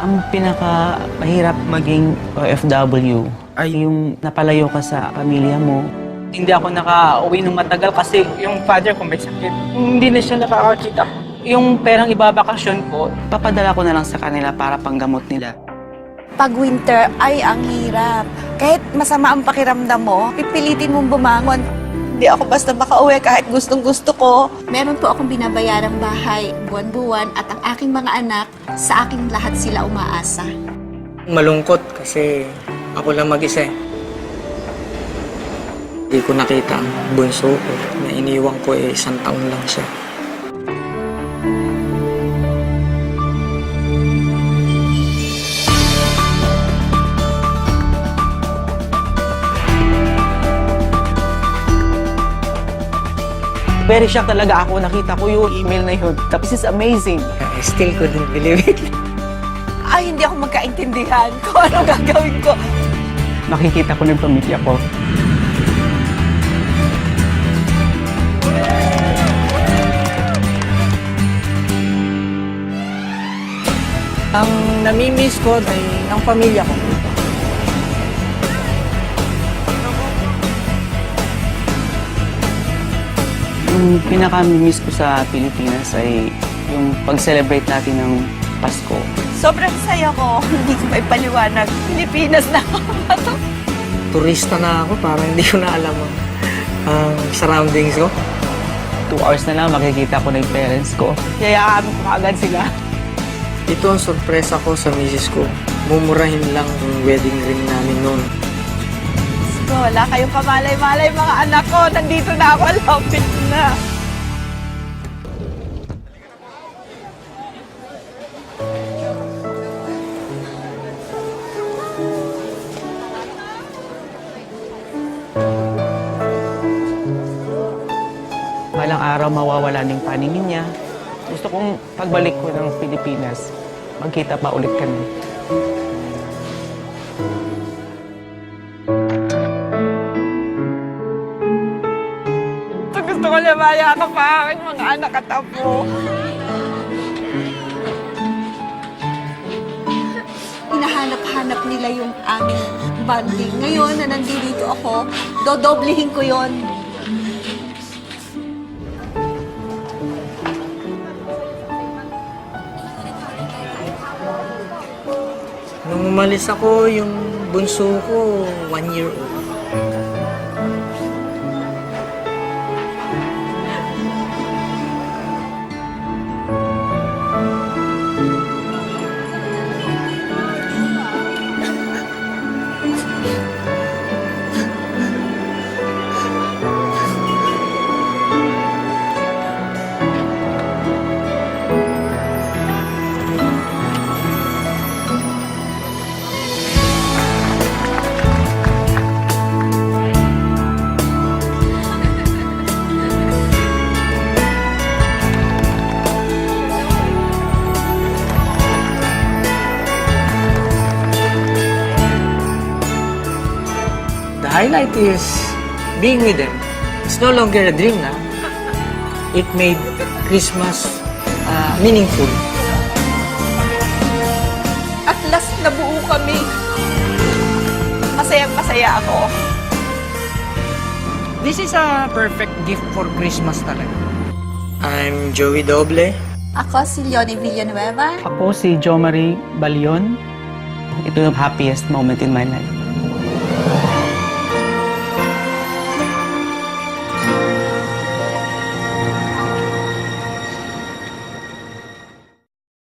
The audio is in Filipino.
Ang pinaka-mahirap maging OFW ay yung napalayo ka sa pamilya mo. Hindi ako nakauwi ng matagal kasi yung father ko may sakit. Hindi na siya nakakakita. Yung perang ibabakasyon ko, Papadala ko na lang sa kanila para panggamot nila. Pag winter ay ang hirap. Kahit masama ang pakiramdam mo, pipilitin mong bumangon. Hindi ako basta makauwi kahit gustong-gusto ko. Meron po akong binabayarang bahay buwan-buwan at ang aking mga anak, sa aking lahat sila umaasa. Malungkot kasi ako lang mag-isa. Hindi ko nakita ang bunso ko na iniwang ko 1 taon lang siya. Very shocked talaga ako. Nakita ko yung email na yun. Tapos it's amazing. I still couldn't believe it. Ay, hindi ako magkaintindihan kung ano gagawin ko. Makikita ko ng pamilya ko. ang namimiss ko ay ang pamilya ko. Yung pinaka-miss ko sa Pilipinas ay yung pag-celebrate natin ng Pasko. Sobrang saya ko. Hindi ko may paliwanag. Pilipinas na ako. Turista na ako, parang hindi ko na alam ang surroundings ko. 2 hours na lang makikita ko na yung parents ko. Yayakapin ko agad sila. Ito ang sorpresa ko sa misis ko. Mumurahin lang yung wedding ring namin noon. So, wala kayong kamalay-malay mga anak ko. Nandito na ako. Lapit na. Balang araw mawawala ng paningin niya. Gusto kong pagbalik ko ng Pilipinas, magkita pa ulit kami. Gusto ko lumaya ka pa aking mga anak at apo. Hinahanap-hanap nila yung aming bonding. Ngayon na nandito ako, dodoblihin ko yon. Nung umalis ako, yung bunso ko, 1 year old. The highlight is being with them. It's no longer a dream na. It made Christmas meaningful. At last nabuo kami. Masayang-masaya ako. This is a perfect gift for Christmas talaga. I'm Joey Doble. Ako si Leonie Villanueva. Ako si Jo Marie Balion. Ito yung happiest moment in my life.